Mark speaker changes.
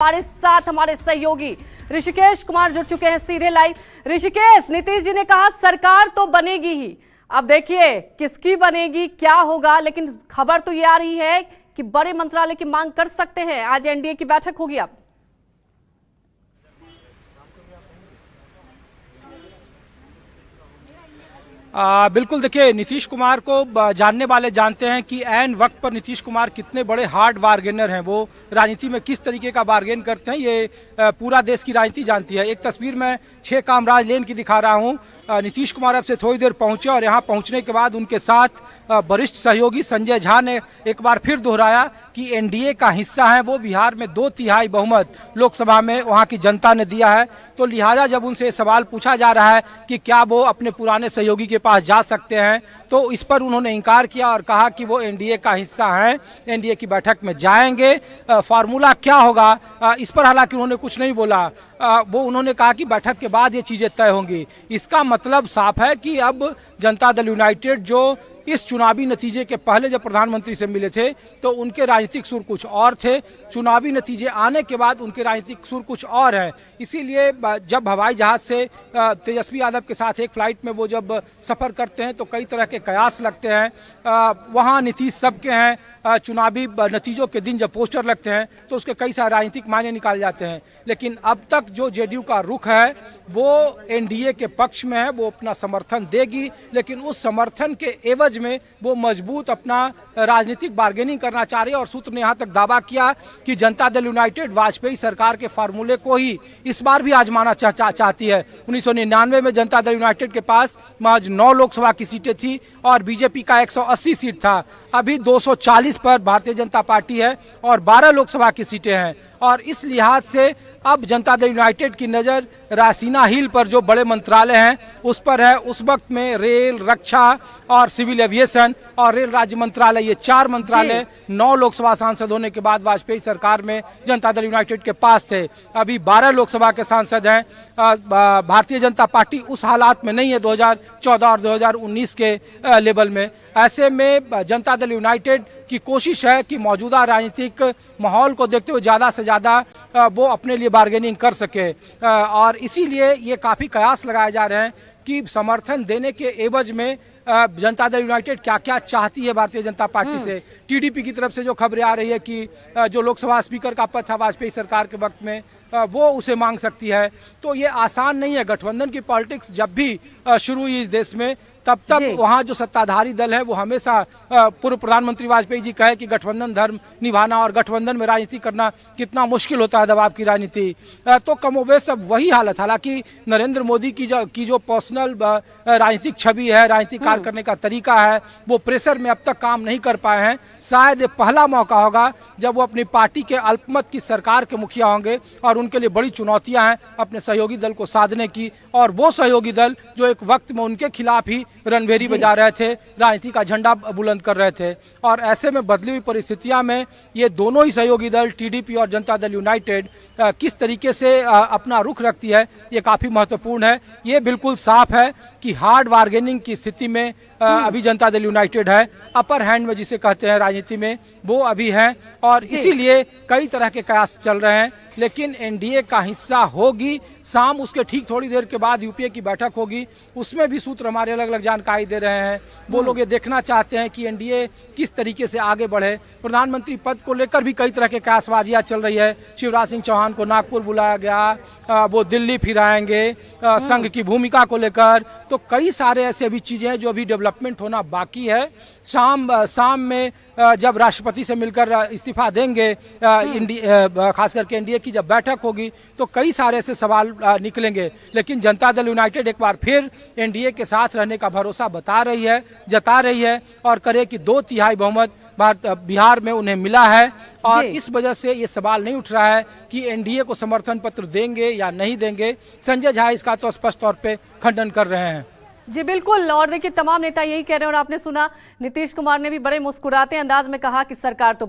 Speaker 1: हमारे साथ हमारे सहयोगी ऋषिकेश कुमार जुड़ चुके हैं सीधे लाइव। ऋषिकेश, नीतीश जी ने कहा सरकार तो बनेगी ही, अब देखिए किसकी बनेगी, क्या होगा, लेकिन खबर तो ये आ रही है कि बड़े मंत्रालय की मांग कर सकते हैं। आज एनडीए की बैठक होगी। अब
Speaker 2: बिल्कुल, देखिए नीतीश कुमार को जानने वाले जानते हैं कि ऐन वक्त पर नीतीश कुमार कितने बड़े हार्ड बार्गेनर हैं। वो राजनीति में किस तरीके का बार्गेन करते हैं, ये पूरा देश की राजनीति जानती है। एक तस्वीर मैं 6 कामराज लेन की दिखा रहा हूँ। नीतीश कुमार अब से थोड़ी देर पहुंचे और यहाँ पहुंचने के बाद उनके साथ वरिष्ठ सहयोगी संजय झा ने एक बार फिर दोहराया कि एनडीए का हिस्सा है वो। बिहार में 2/3 बहुमत लोकसभा में वहाँ की जनता ने दिया है, तो लिहाजा जब उनसे सवाल पूछा जा रहा है कि क्या वो अपने पुराने सहयोगी के पास जा सकते हैं, तो इस पर उन्होंने इनकार किया और कहा कि वो एनडीए का हिस्सा हैं, एनडीए की बैठक में जाएंगे। फार्मूला क्या होगा इस पर हालांकि उन्होंने कुछ नहीं बोला। वो उन्होंने कहा कि बैठक के बाद ये चीजें तय होंगी। इसका मतलब साफ है कि अब जनता दल यूनाइटेड जो इस चुनावी नतीजे के पहले जब प्रधानमंत्री से मिले थे तो उनके राजनीतिक सुर कुछ और थे, चुनावी नतीजे आने के बाद उनके राजनीतिक सुर कुछ और है। इसीलिए जब हवाई जहाज से तेजस्वी यादव के साथ एक फ्लाइट में वो जब सफर करते हैं तो कई तरह के कयास लगते हैं। वहाँ नीतीश सबके हैं। चुनावी नतीजों के दिन जब पोस्टर लगते हैं तो उसके कई सारे राजनीतिक मायने निकाले जाते हैं, लेकिन अब तक जो जेडीयू का रुख है वो एनडीए के पक्ष में है। वो अपना समर्थन देगी, लेकिन उस समर्थन के एवज में वो मजबूत अपना राजनीतिक बार्गेनिंग करना चाह रही है। और सूत्र ने यहाँ तक दावा किया कि जनता दल यूनाइटेड वाजपेयी सरकार के फार्मूले को ही इस बार भी आजमाना चाहती है। 1999 में जनता दल यूनाइटेड के पास महज 9 लोकसभा की सीटें थी और बीजेपी का 180 सीट था। अभी 240 पर भारतीय जनता पार्टी है और 12 लोकसभा की सीटें हैं। और इस लिहाज से अब जनता दल यूनाइटेड की नजर रासीना हिल पर जो बड़े मंत्रालय हैं उस पर है। उस वक्त में रेल, रक्षा और सिविल एविएशन और रेल राज्य मंत्रालय, ये 4 मंत्रालय 9 लोकसभा सांसद होने के बाद वाजपेयी सरकार में जनता दल यूनाइटेड के पास थे। अभी 12 लोकसभा के सांसद हैं। भारतीय जनता पार्टी उस हालात में नहीं है 2014 और 2019 के लेवल में। ऐसे में जनता दल यूनाइटेड की कोशिश है कि मौजूदा राजनीतिक माहौल को देखते हुए ज़्यादा से ज़्यादा वो अपने लिए बार्गेनिंग कर सके। और इसीलिए ये काफ़ी कयास लगाए जा रहे हैं कि समर्थन देने के एवज में जनता दल यूनाइटेड क्या क्या चाहती है भारतीय जनता पार्टी से। टीडीपी की तरफ से जो खबरें आ रही है कि जो लोकसभा स्पीकर का पद था वाजपेयी सरकार के वक्त में वो उसे मांग सकती है। तो ये आसान नहीं है। गठबंधन की पॉलिटिक्स जब भी शुरू हुई इस देश में तब तक वहाँ जो सत्ताधारी दल है वो हमेशा पूर्व प्रधानमंत्री वाजपेयी जी कहे कि गठबंधन धर्म निभाना और गठबंधन में राजनीति करना कितना मुश्किल होता है, दबाव की राजनीति। तो कमोबेश अब वही हालत। हालांकि नरेंद्र मोदी की जो पर्सनल राजनीतिक छवि है, राजनीतिक कार्य करने का तरीका है, वो प्रेशर में अब तक काम नहीं कर पाए हैं। शायद ये पहला मौका होगा जब वो अपनी पार्टी के अल्पमत की सरकार के मुखिया होंगे और उनके लिए बड़ी चुनौतियां हैं अपने सहयोगी दल को साधने की। और वो सहयोगी दल जो एक वक्त में उनके खिलाफ ही रणभेरी बजा रहे थे, राजनीति का झंडा बुलंद कर रहे थे। और ऐसे में बदली हुई परिस्थितियां में ये दोनों ही सहयोगी दल टीडीपी और जनता दल यूनाइटेड किस तरीके से अपना रुख रखती है, ये काफी महत्वपूर्ण है। ये बिल्कुल साफ है कि हार्ड बार्गेनिंग की स्थिति में अभी जनता दल यूनाइटेड है। अपर हैंड में जिसे कहते हैं राजनीति में, वो अभी है। और इसीलिए कई तरह के कयास चल रहे हैं, लेकिन एनडीए का हिस्सा होगी। शाम उसके ठीक थोड़ी देर के बाद यूपीए की बैठक होगी, उसमें भी सूत्र हमारे अलग अलग जानकारी दे रहे हैं। वो लोग ये देखना चाहते हैं कि एनडीए किस तरीके से आगे बढ़े। प्रधानमंत्री पद को लेकर भी कई तरह के कयासबाजियां चल रही है। शिवराज सिंह चौहान को नागपुर बुलाया गया, वो दिल्ली फिर आएंगे, संघ की भूमिका को लेकर। तो कई सारे ऐसे अभी चीजें हैं जो अभी डेवलपमेंट होना बाकी है। शाम में जब राष्ट्रपति से मिलकर इस्तीफा देंगे, खास करके एनडीए की जब बैठक होगी, तो कई सारे ऐसे सवाल निकलेंगे। लेकिन जनता दल यूनाइटेड एक बार फिर एनडीए के साथ रहने का भरोसा जता रही है और करे कि 2/3 बहुमत बिहार में उन्हें मिला है। और इस वजह से ये सवाल नहीं उठ रहा है कि एनडीए को समर्थन पत्र देंगे या नहीं देंगे। संजय झा इसका तो स्पष्ट तौर पे खंडन कर रहे हैं।
Speaker 1: जी बिल्कुल, और देखिए तमाम नेता यही कह रहे हैं। और आपने सुना नीतीश कुमार ने भी बड़े मुस्कुराते अंदाज में कहा कि सरकार तो